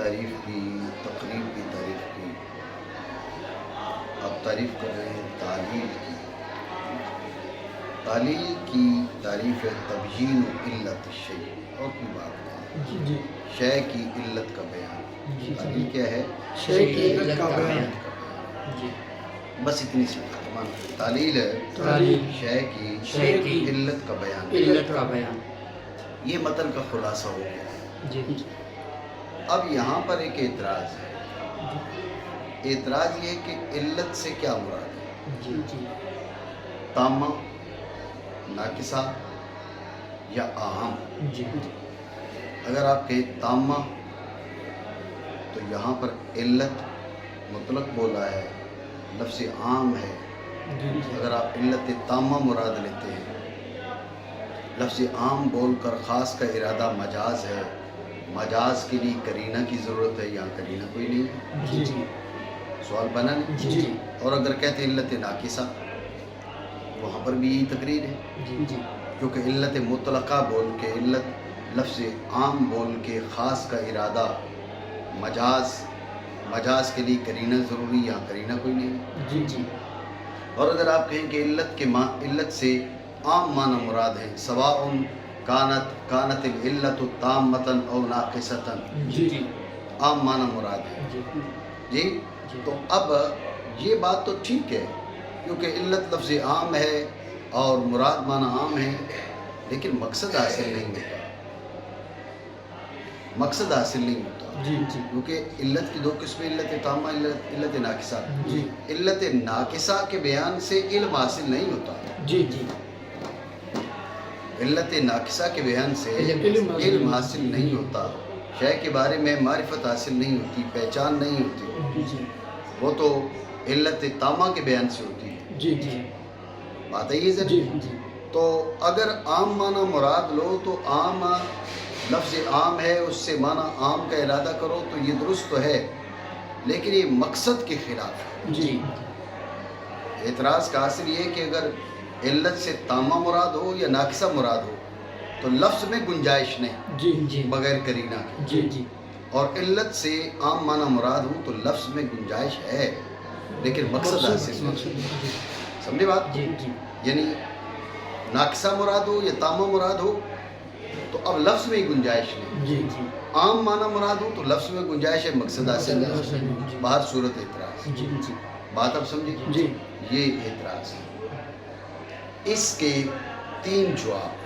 تعریف کی، تقریب کی تعریف کی، اب تعریف کر رہے ہیں تعلیل کی۔ تعلیل کی تعریف ہے تبیین علت الشیء، اور کوئی بات نہیں، شے کی علت کا بیان۔ تعلیل کیا ہے؟ شے کی علت کا بیان۔ بس اتنی سی بات ہے۔ تعلیل ہے شے کی علت کا بیان۔ یہ متن کا خلاصہ ہو گیا۔ اب یہاں پر ایک اعتراض ہے۔ اعتراض یہ ہے کہ علت سے کیا مراد ہے؟ تامہ، ناقصہ یا اہم؟ اگر آپ کہیں تامہ تو یہاں پر علت مطلق بولا ہے، لفظ عام ہے۔ اگر آپ علت تامہ مراد لیتے ہیں، لفظ عام بول کر خاص کا ارادہ مجاز ہے، مجاز کے لیے قرینہ کی ضرورت ہے، یہاں قرینہ کوئی نہیں ہے۔ سوال بنا نہیں؟ اور اگر کہتے ہیں علت ناقصہ، وہاں پر بھی یہی تقریر ہے، کیونکہ علت مطلقہ بول کے، علت لفظ عام بول کے خاص کا ارادہ مجاز کے لیے قرینہ ضروری، یہاں قرینہ کوئی نہیں ہے۔ اور اگر آپ کہیں کہ علت سے عام معنی مراد ہے، سواء کانت العلت تامۃ او ناقصۃ، عام معنی مراد ہے جی۔ تو اب یہ بات تو ٹھیک ہے، کیونکہ علت لفظ عام ہے اور مراد معنی عام ہے، لیکن مقصد حاصل نہیں ہوتا، مقصد حاصل نہیں ہوتا، کیونکہ علت کی دو قسمیں، علت تامہ، علت ناقصہ۔ علت ناقصہ کے بیان سے علم حاصل نہیں ہوتا، علت ناقصہ کے بیان سے علم حاصل نہیں ہوتا، شے کے بارے میں معرفت حاصل نہیں ہوتی، پہچان نہیں ہوتی، وہ تو علت تامہ کے بیان سے ہوتی ہے۔ بات ہے یہ ذرا۔ تو اگر عام معنی مراد لو تو عام لفظ عام ہے، اس سے معنی عام کا ارادہ کرو تو یہ درست تو ہے، لیکن یہ مقصد کے خلاف ہے۔ اعتراض کا حاصل یہ ہے کہ اگر علت سے تامہ مراد ہو یا ناقصہ مراد ہو تو لفظ میں گنجائش نہیں بغیر قرینہ کے، اور علت سے عام معنی مراد ہو تو لفظ میں گنجائش ہے لیکن مقصد حاصل نہیں۔ سمجھے بات؟ یعنی ناقصہ مراد ہو یا تامہ مراد ہو تو اب لفظ میں ہی گنجائش نہیں، عام معنی مراد ہو تو لفظ میں گنجائش ہے، مقصد حاصل نہیں، باہر صورت اعتراض۔ بات اب سمجھے؟ یہ اعتراض ہے۔ اس کے 3 جواب۔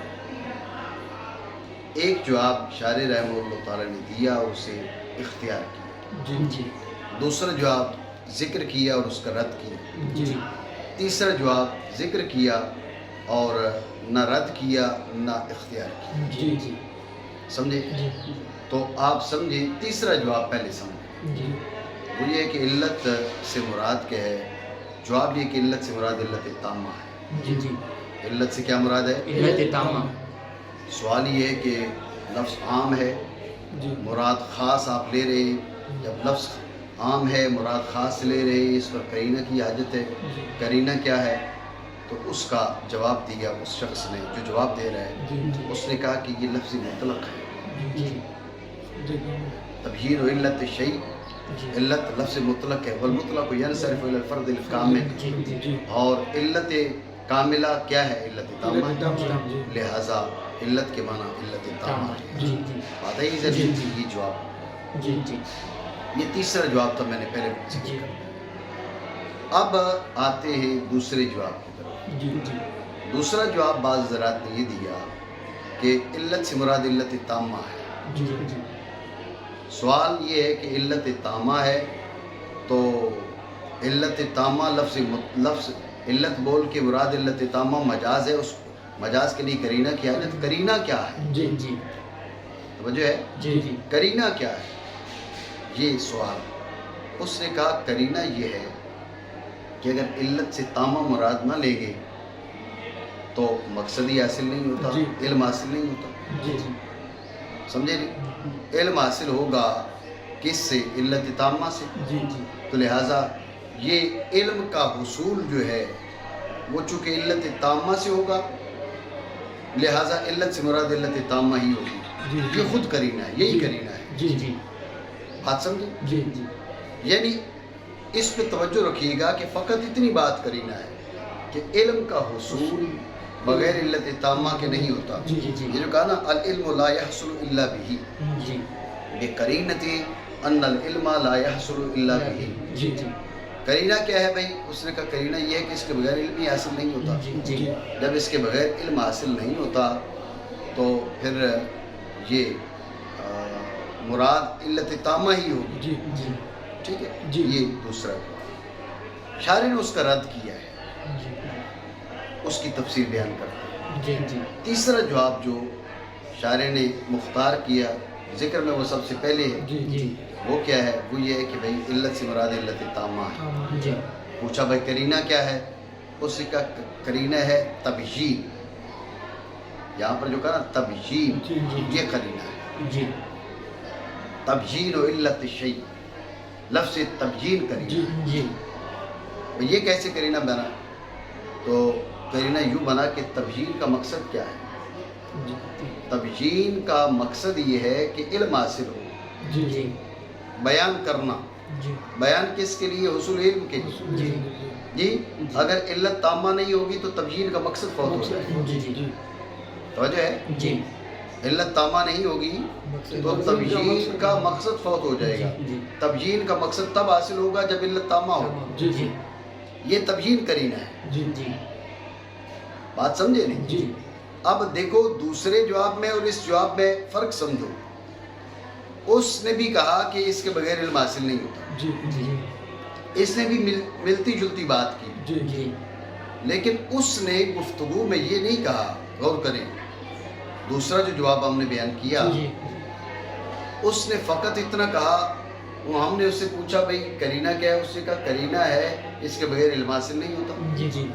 ایک جواب شارح رحمہ اللہ تعالیٰ نے دیا اور اسے اختیار کیا، دوسرا جواب ذکر کیا اور اس کا رد کیا، تیسرا جواب ذکر کیا اور نہ رد کیا نہ اختیار کیا۔ سمجھے؟ تو آپ سمجھے تیسرا جواب پہلے سمجھے، وہ یہ ہے کہ علت سے مراد کیا ہے؟ جواب یہ کہ علت سے مراد علت تامہ ہے۔ علت سے کیا مراد ہے؟ علت تامہ۔ سوال یہ ہے کہ لفظ عام ہے، مراد خاص آپ لے رہے ہیں، جب لفظ عام ہے مراد خاص لے رہے ہیں، اس پر قرینہ کی حاجت ہے، قرینہ کیا ہے؟ تو اس کا جواب دیا اس شخص نے جو جواب دے رہا ہے، اس نے کہا کہ یہ لفظ مطلق ہے۔ تبیین علت الشیء، علت لفظ مطلق ہے، والمطلق ینصرف الی الفرد الکامل، اور علت کاملہ کیا ہے؟ علت تامہ، لہذا علت کے معنی علت تامہ ہے۔ بات ہے یہ جواب۔ یہ تیسرا جواب تھا، میں نے پہلے ذکر کیا۔ اب آتے ہیں دوسرے جواب کی طرف۔ دوسرا جواب بعض حضرات نے یہ دیا کہ علت سے مراد علت تامہ ہے۔ سوال یہ ہے کہ علت تامہ ہے تو علت تامہ لفظ علت بول کے مراد علت تامہ مجاز ہے، اس مجاز کے لیے قرینہ کی حاجت، قرینہ کیا ہے؟ توجہ ہے؟ قرینہ کیا ہے؟ یہ سوال۔ اس نے کہا قرینہ یہ ہے کہ اگر علت سے تامہ مراد نہ لے گے تو مقصد ہی حاصل نہیں ہوتا، علم حاصل نہیں ہوتا۔ سمجھے نہیں؟ علم حاصل ہوگا کس سے؟ علت تامہ سے۔ تو لہٰذا یہ علم کا حصول جو ہے وہ چونکہ علت تامہ سے ہوگا، لہٰذا علت سے مراد علت تامہ ہی ہوگی۔ یہ خود قرینہ ہے، یہی قرینہ ہے۔ بات سمجھے؟ جی جی یعنی اس پہ توجہ رکھیے گا کہ فقط اتنی بات کرینہ ہے کہ علم کا حصول بغیر علت تامہ کے نہیں ہوتا. جی جی یہ جو کہا نا العلم لا يحصل الا به، جی یہ قرینتی ان العلم لا يحصل الا به. جی جی قرینہ کیا ہے بھائی؟ اس نے کہا قرینہ یہ ہے کہ اس کے بغیر علم ہی حاصل نہیں ہوتا. جی جب اس کے بغیر علم حاصل نہیں ہوتا تو پھر یہ مراد علت تامہ ہی ہوگی. جی جی ٹھیک ہے جی. یہ دوسرا جواب شارح نے اس کا رد کیا ہے، اس کی تفسیر بیان کرتا ہے. جی جی تیسرا جواب جو شارح نے مختار کیا ذکر میں وہ سب سے پہلے ہے، جی جی وہ کیا ہے؟ وہ یہ ہے کہ بھئی علت سے مراد علت تامہ ہے. جی پوچھا بھائی کرینہ کیا ہے؟ اس کا کرینہ ہے تبیین. یہاں پر جو کہا نا تبیین، جی جی یہ کرینہ ہے. جی تبیین و علت الشیء، لفظ تبیین کرینہ. جی جی یہ کیسے کرینہ بنا؟ تو کرینہ یوں بنا کہ تبیین کا مقصد کیا ہے؟ تبیین کا مقصد یہ ہے کہ علم حاصل ہو، جی جی بیان کرنا. جی بیان کس کے لیے؟ حصول علم کے لیے. جی جی اگر علت تامہ نہیں ہوگی تو تبیین کا مقصد فوت ہو جائے گا. جی جی توجہ ہے؟ جی علت تامہ نہیں ہوگی تو تبیین کا مقصد فوت ہو جائے گا. جی تبیین کا مقصد تب حاصل ہوگا جب علت تامہ ہوگی. جی جی یہ تبیین کرینہ ہے. جی جی بات سمجھے نہیں؟ جی اب دیکھو دوسرے جواب میں اور اس جواب میں فرق سمجھو. اس نے بھی کہا کہ اس کے بغیر علم حاصل نہیں ہوتا، جی جی اس نے بھی ملتی جلتی بات کی، جی جی لیکن اس نے گفتگو میں یہ نہیں کہا. غور کریں، دوسرا جو جواب ہم نے بیان کیا جی اس نے فقط اتنا کہا. وہ ہم نے اس سے پوچھا بھئی کرینہ کیا ہے؟ اس نے کہا کرینہ ہے اس کے بغیر علم حاصل نہیں ہوتا. جی جی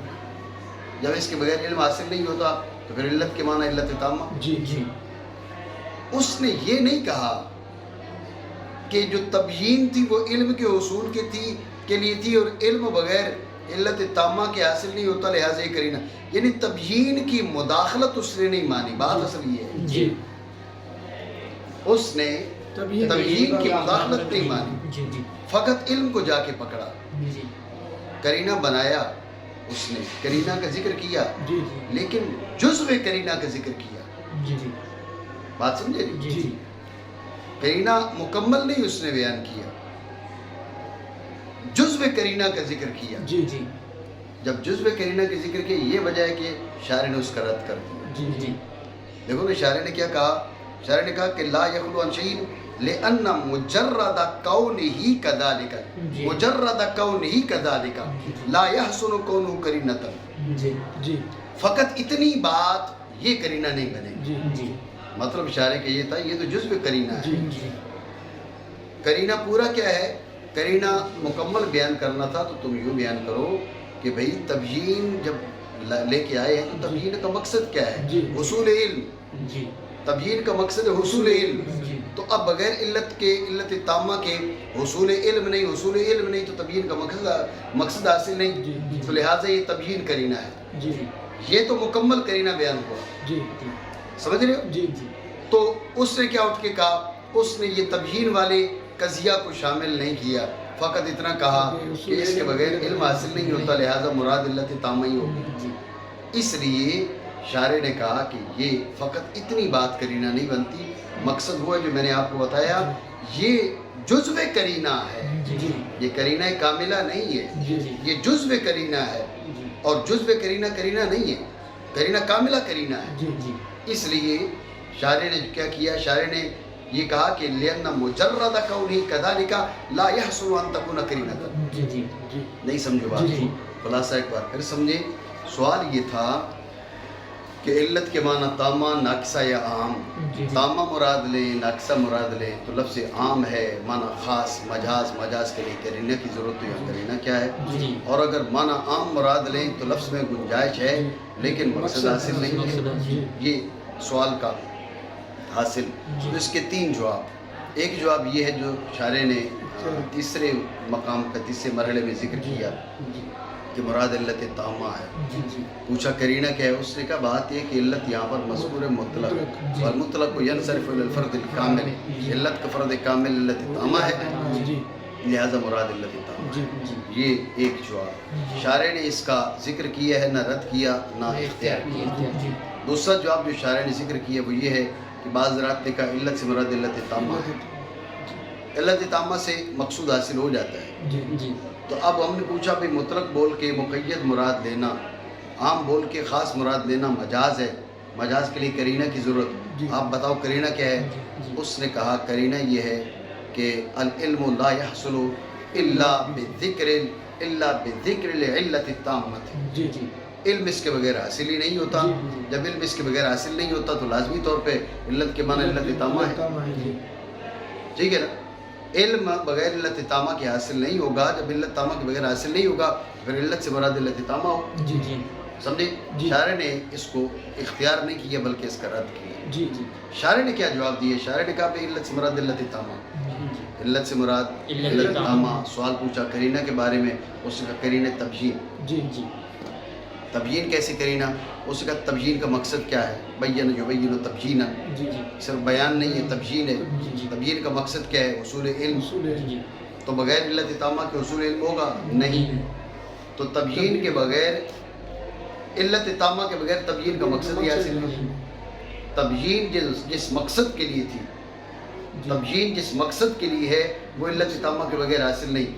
جب اس کے بغیر علم حاصل نہیں ہوتا تو پھر علت کے معنی علت تامہ. جی جی اس نے یہ نہیں کہا کہ جو تبیین تھی وہ علم کے حصول کے لیے تھی اور علم بغیر علت تامہ کے حاصل نہیں ہوتا، لہٰذا یہ کرینہ. یعنی تبیین کی مداخلت اس نے نہیں مانی. بات اصل یہ ہے جی اس نے تبیین کی مداخلت نہیں مانی، جی جی فقط علم کو جا کے پکڑا. جی کرینہ بنایا اس نے، کرینہ کا ذکر کیا جی لیکن جزو کرینہ کا ذکر کیا. جی جی بات سمجھے نہیں؟ جی کرینہ مکمل نہیں اس نے بیان کیا، جزو کرینہ کا ذکر کیا. جی جی جب جزو کرینہ کا ذکر کیا یہ وجہ ہے کہ شارح نے اس کا رد کر دیا. جی جی دیکھو کہ شارح نے کیا کہا؟ شارح نے کہا کہ لا یخلو عن شیء لأن مجرد کونہ کذالک، جی. مجرد کونہ کذالک لا یحسن کونہ کرینۃ. جی جی فقط اتنی بات یہ کرینہ نہیں بنے گی. جی جی مطلب اشارے کا یہ تھا یہ تو جزو کرینہ ہے. جی جی کرینہ پورا کیا ہے؟ کرینہ مکمل بیان کرنا تھا تو تم یوں بیان کرو کہ بھئی تبیین جب لے کے آئے ہیں تو تبیین کا مقصد کیا ہے؟ جی. حصول علم. جی تبیین کا مقصد ہے حصول علم. جی تو اب بغیر علت تامہ کے حصول علم نہیں تو تبیین کا مقصد حاصل جی. نہیں. تو لہٰذا یہ تبیین کرینہ ہے. جی یہ تو مکمل کرینہ بیان ہوا. جی سمجھ رہے ہو؟ جی جی تو اس نے کیا اٹھ کے کہا؟ اس نے یہ تبیین والے قضیہ کو شامل نہیں کیا، فقط اتنا کہا کہ اس کے بغیر علم حاصل نہیں ہوتا، لہٰذا مراد علت تامہ ہی ہوگی. جی اس لیے شارح نے کہا کہ یہ فقط اتنی بات کرینہ نہیں بنتی. مقصد وہ ہے جو میں نے آپ کو بتایا، یہ جزو کرینہ ہے. جی یہ کرینہ کاملہ نہیں ہے، جی یہ جزو کرینہ ہے. اور جزو کرینہ کرینہ نہیں ہے، کرینہ کاملہ کرینہ ہے. جی جی اس لیے شارح نے کیا کیا؟ شارح نے یہ کہا کہ لِأَنَّ مُجَرَّدَ كَوْنِهِ كَذَلِكَ لَا يَحْسُنُ أَن تَكُونَ قَرِينَةً. جی جی جی نہیں سمجھو بات جی. خلاصہ ایک بار پھر سمجھے. سوال یہ تھا کہ علت کے معنی تامہ، ناقصہ یا عام. جی. تامہ مراد لیں، ناقصہ مراد لیں تو لفظ عام ہے، معنی خاص. مجاز کے لیے کرینہ کی ضرورت ہے. یا کرینہ کیا ہے؟ جی اور اگر معنی عام مراد لیں تو لفظ میں گنجائش ہے لیکن مقصد حاصل نہیں ہے. یہ سوال کا حاصل. تو اس کے تین جواب. ایک جواب یہ ہے جو شارح نے تیسرے مقام پہ تیسرے مرحلے میں ذکر کیا کہ مراد علت تامہ ہے. جی جی پوچھا کرینہ کیا ہے؟ اس نے کہا بات یہ کہ علت یہاں پر مذکور ہے مطلق، والمطلق ینصرف الی الفرد الکامل. علت کا فرد کامل علت تامہ ہے، جی لہذا مراد علت تامہ. جی یہ ایک جواب شارع نے اس کا ذکر کیا ہے، نہ رد کیا نہ اختیار کیا. جی دوسرا جواب جو شارع نے ذکر کیا وہ یہ ہے کہ بعض حضرات نے کہا علت سے مراد علت تامہ ہے. علت تامہ سے مقصود حاصل ہو جاتا ہے. جی جی تو اب ہم نے پوچھا بھئی مطلق بول کے مقید مراد لینا، عام بول کے خاص مراد لینا مجاز ہے، مجاز کے لیے کرینہ کی ضرورت. جی. آپ بتاؤ کرینہ کیا ہے؟ اس نے کہا کرینہ یہ ہے کہ العلم لا يحصل الا بذکر العلت التامہ. جی جی علم اس کے بغیر حاصل ہی نہیں ہوتا. جب علم اس کے بغیر حاصل نہیں ہوتا تو لازمی طور پہ علت کے معنی علت تامہ ہے. ٹھیک ہے نا؟ علم بغیر علت تامہ کے حاصل نہیں ہوگا. جب علت تامہ کے بغیر حاصل نہیں ہوگا پھر علت سے مراد علت تامہ ہو. جی جی سمجھے؟ جی. شارع نے اس کو اختیار نہیں کیا بلکہ اس کا رد کیا. جی جی شارع نے کیا جواب دیا؟ شارع نے کہا بھئی علت سے مراد علت تامہ. علت سے مراد علت علت تامہ. تامہ. سوال پوچھا کرینہ کے بارے میں، اس نے کہا کرینہ تبیین. جی جی تبیین کیسے کرینہ؟ اس نے کہا تبیین کا مقصد کیا ہے؟ بین یبین تبیینا. جی جی صرف بیان نہیں ہے، تبیین ہے. جی. تبیین کا مقصد کیا ہے؟ حصول علم. جی تو بغیر علت تامہ کے حصول علم ہوگا نہیں. تو تبیین کے بغیر، علت تامہ کے بغیر تبیین کا مقصد ہی حاصل نہیں. تبیین جس مقصد کے لیے تھی، تبیین جس مقصد کے لیے ہے وہ علت تامہ کے بغیر حاصل نہیں.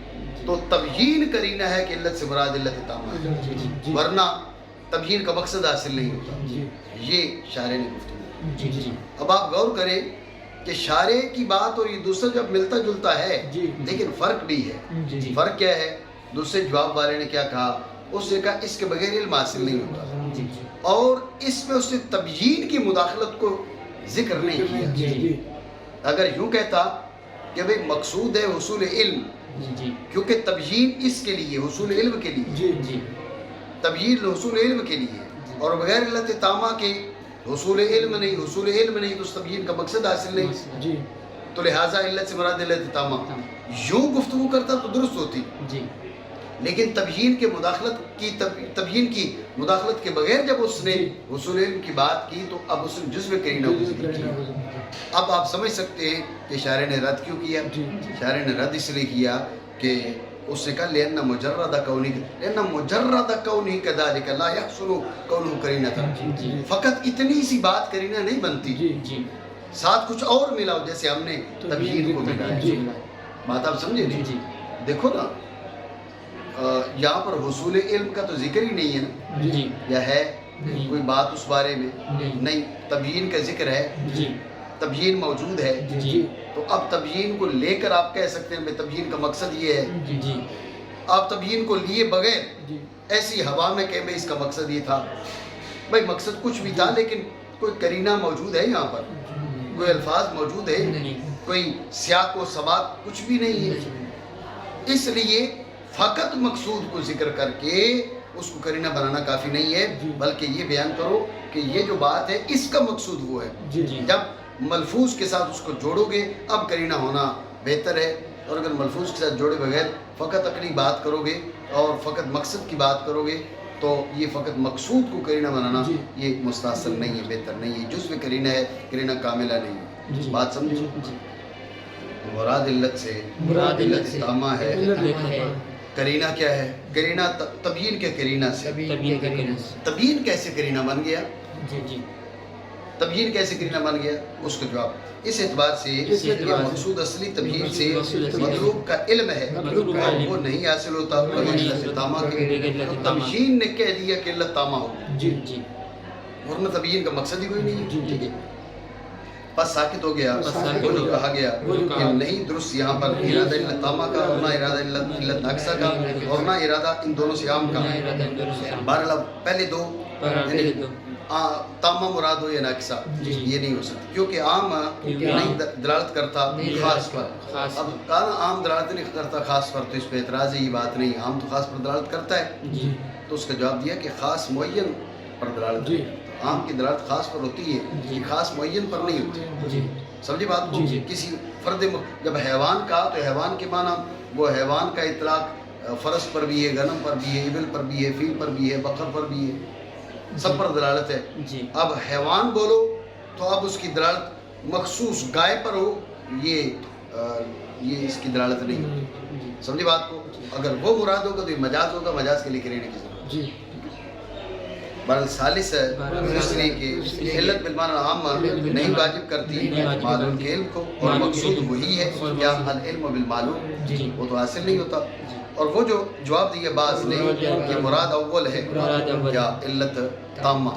تو تبیین کرینہ ہے کہ علت سے مراد علت تامہ ہے، ورنہ تبیین کا مقصد حاصل نہیں ہوتا. یہ شارع نے گفتگو. جی جی اب آپ غور کریں کہ شارع کی بات اور یہ دوسرا جب ملتا جلتا ہے جی. لیکن فرق بھی ہے. جی فرق کیا ہے؟ دوسرے جواب والے نے کیا کہا؟ اس نے کہا اس کے بغیر علم حاصل نہیں ہوتا، جی اور اس میں اس نے تبیین کی مداخلت کو ذکر نہیں کیا. جی اگر یوں کہتا کہ بھئی مقصود ہے حصول علم، جی کیونکہ تبیین اس کے لیے، حصول علم کے لیے، جی جی تبیین حصول علم کے لیے، اور بغیر علت تامہ کے حصول علم نہیں، حصول علم نہیں تو اس تبیین کا مقصد حاصل نہیں. جی تو لہٰذا علت سے مراد علت تامہ. یوں گفتگو کرتا تو درست ہوتی، جی لیکن تبیین کے مداخلت کی تبیین کی مداخلت کے بغیر جب اس نے حصول علم کی بات کی تو اب اس نے جزو کرینہ کو ذکر کیا. اب آپ سمجھ سکتے ہیں کہ شارع نے رد کیوں کیا. شارع نے رد اس لیے کیا کہ اس نے کہا لأن مجرد کونہ کذالک لا يحصل کونہ کرینہ. فقط اتنی سی بات کرینہ نہیں بنتی، جی ساتھ کچھ اور ملا جیسے ہم نے تبیین کو ملایا. بات آپ سمجھے نہیں؟ جی دیکھو نا، یہاں پر حصول علم کا تو ذکر ہی نہیں ہے نا، جی یا ہے کوئی بات اس بارے میں؟ نہیں. تبیین کا ذکر ہے، جی تبیین موجود ہے. جی تو اب تبیین کو لے کر آپ کہہ سکتے ہیں میں تبیین کا مقصد یہ ہے. جی آپ تبیین کو لیے بغیر ایسی ہوا میں کہ میں اس کا مقصد یہ تھا. بھائی مقصد کچھ بھی تھا لیکن کوئی کرینہ موجود ہے، یہاں پر کوئی الفاظ موجود ہے، کوئی سیاق و سباق کچھ بھی نہیں ہے. اس لیے فقط مقصود کو ذکر کر کے اس کو کرینہ بنانا کافی نہیں ہے، بلکہ یہ بیان کرو کہ یہ جو بات ہے اس کا مقصود وہ ہے. جب ملفوظ کے ساتھ اس کو جوڑو گے اب کرینہ ہونا بہتر ہے. اور اگر ملفوظ کے ساتھ جوڑے بغیر فقط عقلی بات کرو گے اور فقط مقصد کی بات کرو گے تو یہ فقط مقصود کو کرینہ بنانا یہ مستحسن نہیں ہے، بہتر نہیں ہے. جزو کرینہ ہے، کرینہ کاملہ نہیں ہے. بات سمجھو؟ مراد علت سے مراد علت سے تامہ ہے. ہے. کرینہ کیا ہے؟ کرینہ تبیین کے کرینہ سے. تبیین کرینہ سے. تبیین کیسے کرینہ بن گیا؟ جی جی تبیین کیسے کرینہ بن گیا؟ اس کا جواب اس اعتبار سے کہ مقصود اصلی تبیین سے مطلوب کا علم ہے اور وہ نہیں حاصل ہوتا بغیر علت تامہ کے. تبیین نے کہہ دیا کہ علت تامہ ہو، جی جی ورنہ تبیین کا مقصد ہی کوئی نہیں ہے. جی جی بس ساکت ہو گیا. وہ جو کہا گیا کہ نہیں درست یہاں پر ارادہ علت تامہ کا اور نہ ارادہ علت ناقصہ کا اور نہ ارادہ ان دونوں سے عام کا. بہرحال پہلے دو یعنی تامہ مراد ہو یا ناقصہ یہ نہیں ہو سکتی، کیونکہ عام نہیں دلالت کرتا خاص پر. اب کہا عام دلالت نہیں کرتا خاص پر تو اس پہ اعتراض ہے. یہ بات نہیں، عام تو خاص پر دلالت کرتا ہے. تو اس کا جواب دیا کہ خاص معین پر دلالت کرتا ہے. عام کی دلالت خاص پر ہوتی ہے، یہ خاص معین پر نہیں ہوتی. سمجھے بات کو؟ کسی فرد جب حیوان کا تو حیوان کے معنی وہ حیوان کا اطلاق فرس پر بھی ہے، غنم پر بھی ہے، ابل پر بھی ہے، فیل پر بھی ہے، بقر پر بھی ہے، سب پر دلالت ہے۔ جی اب حیوان بولو تو اب اس کی دلالت مخصوص گائے پر ہو، یہ اس کی دلالت نہیں ہوتی، جی سمجھے بات کو؟ اگر وہ مراد ہوگا تو یہ مجاز ہوگا، مجاز کے لیے کرینے کی ضرورت جی بہرحال ثالث ہے اس لیے کہ علت بالمعنی عام نہیں واجب کرتی معلوم کے علم کو، اور مقصود وہی ہے کیا العلم بالمعلوم، جی وہ تو حاصل نہیں ہوتا۔ اور وہ جو جواب دیے بعض نے کہ مراد اول ہے کیا علت تامہ،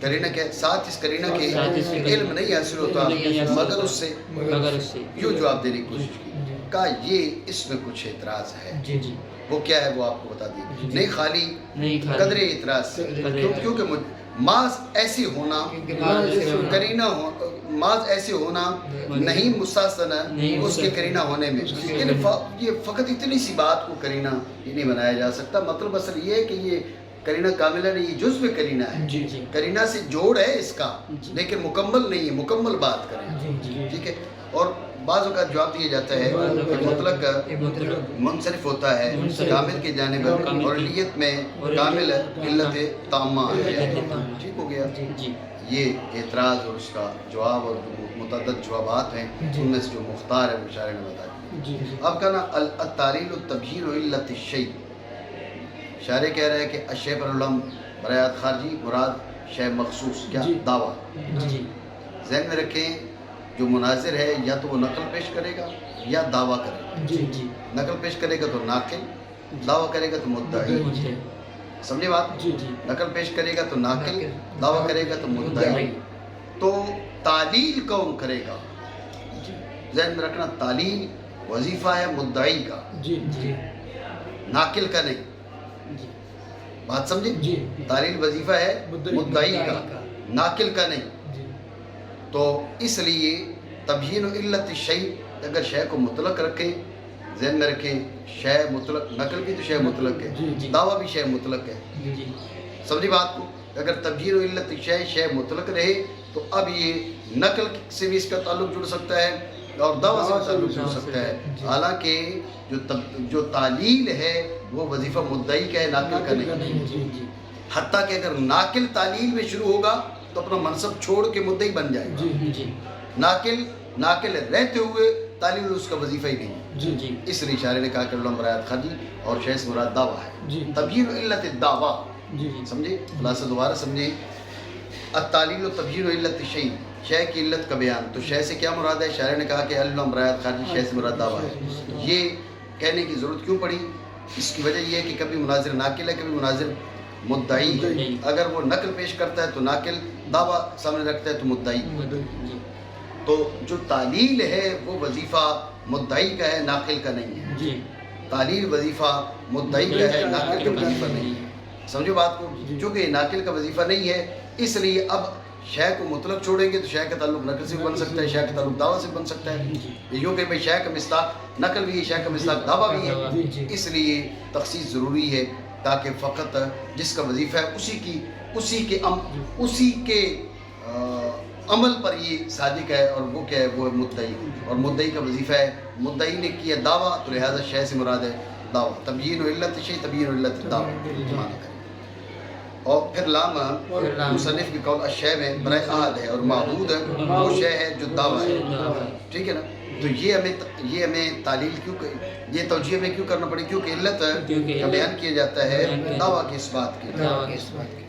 کرینہ کیا ساتھ اس کرینہ کے علم نہیں حاصل ہوتا مگر اس سے مگر اس سے یوں جواب دینے کی کوشش کی، کہا یہ اس میں کچھ اعتراض ہے۔ جی جی وہ کیا ہے وہ آپ کو بتا دیں، نہیں خالی نہیں قدر اعتراض سے، کیونکہ ماض ایسی ہونا کرینہ ماض ایسے ہونا نہیں مستثنا اس کے کرینہ ہونے میں، یعنی یہ فقط اتنی سی بات کو کرینہ یہ نہیں بنایا جا سکتا۔ مطلب اصل یہ ہے کہ یہ کرینہ کاملہ نہیں، یہ جزء کرینہ ہے، جی جی کرینہ سے جوڑ ہے اس کا لیکن مکمل نہیں ہے، مکمل بات کریں، جی جی ٹھیک ہے۔ اور بعض اوقات جواب دیا جاتا ہے کہ مطلق منصرف ہوتا ہے کامل کی جانب اور علیت میں کامل علت تامہ ہے، ٹھیک ہو گیا۔ جی یہ اعتراض اور اس کا جواب اور متعدد جوابات ہیں، ان میں سے جو مختار ہے وہ شاعر نے بتا دیا۔ جی اب کہنا التعلیل التبیین علت الشیء، شاعر کہہ رہا ہے کہ الشیء پر علم برایات خارجی مراد شیء مخصوص، کیا دعویٰ۔ جی ذہن میں رکھیں جو مناظر ہے یا تو وہ نقل پیش کرے گا یا دعویٰ کرے گا، جی جی نقل پیش کرے گا تو ناقل، دعویٰ کرے گا تو مدعی، مجھے سمجھے بات؟ جی جی نقل پیش کرے گا تو ناقل، دعویٰ کرے گا تو مدعی۔ تو تعلیل کون کرے گا؟ ذہن میں رکھنا تعلیل وظیفہ ہے مدعی کا، جی جی ناقل کا نہیں، جی بات سمجھے؟ جی تعلیل وظیفہ ہے مدعی کا، ناقل کا نہیں۔ جی تو اس لیے تبیین علت الشیء، اگر شے کو مطلق رکھیں، ذہن میں رکھیں شے مطلق، نقل بھی تو شے مطلق ہے، جی دعویٰ بھی شے مطلق ہے، جی سمجھی بات کو؟ اگر تبیین علت الشیء شے مطلق رہے تو اب یہ نقل سے بھی اس کا تعلق جڑ سکتا ہے اور دعویٰ سے بھی تعلق جڑ سکتا ہے، حالانکہ جو تعلیل ہے وہ وظیفہ مدعی کا ہے، ناقل کا نہیں۔ جی جی حتیٰ کہ اگر ناقل تعلیل میں شروع ہوگا تو اپنا منصب چھوڑ کے مدعی بن جائے گا، جی جی ناقل رہتے ہوئے تعلیل اس کا وظیفہ ہی نہیں، جی جی اس لیے شاعر نے کہا کہ علم برایات خارجی اور شیء سے مراد دعویٰ ہے، جی تبیین علت الدعویٰ، جی سمجھے؟ خلاصہ دوبارہ سمجھے، التعلیل و تبیین علت الشیء، شے کی علت کا بیان، تو شے سے کیا مراد ہے؟ شاعر نے کہا کہ علم برایات خارجی شے سے مراد دعویٰ ہے۔ یہ کہنے کی ضرورت کیوں پڑی؟ اس کی وجہ یہ ہے کہ کبھی مناظر ناقل ہے، کبھی مناظر مدعی ہے، اگر وہ نقل پیش کرتا ہے تو ناقل، دعویٰ سامنے رکھتا ہے تو مدعی۔ جی تو جو تعلیل ہے وہ وظیفہ مدعی کا ہے، ناقل کا نہیں ہے، جی تعلیل وظیفہ مدعی کا ہے، ناقل کا وظیفہ نہیں ہے، سمجھو بات کو؟ چونکہ یہ ناقل کا وظیفہ نہیں ہے اس لیے اب شے کو مطلق چھوڑیں گے تو شے کا تعلق نقل سے بھی بن سکتا ہے، شے کا تعلق دعویٰ سے بن سکتا ہے، یوں کہ بھئی شے کا مصداق نقل بھی ہے، شے کا مصداق دعویٰ بھی ہے، اس لیے تخصیص ضروری ہے تاکہ فقط جس کا وظیفہ ہے اسی کے عمل پر یہ صادق ہے، اور وہ کیا ہے؟ وہ ہے مدعی، اور مدعی کا وظیفہ ہے، مدعی نے کیا دعویٰ تو لہذا شے سے مراد ہے دعویٰ، تبیین علت الشیء تبیین علت دعویٰ معنی کریں۔ اور پھر لام مصنف کی قول الشیء میں برائے احد ہے اور معبود ہے، وہ شے ہے جو دعویٰ ہے، ٹھیک ہے نا؟ تو یہ ہمیں تعلیل کیوں، یہ توجیہ میں کیوں کرنا پڑی؟ کیونکہ علت کا بیان کیا جاتا ہے دعویٰ کے اس بات کے، دعویٰ کے اس بات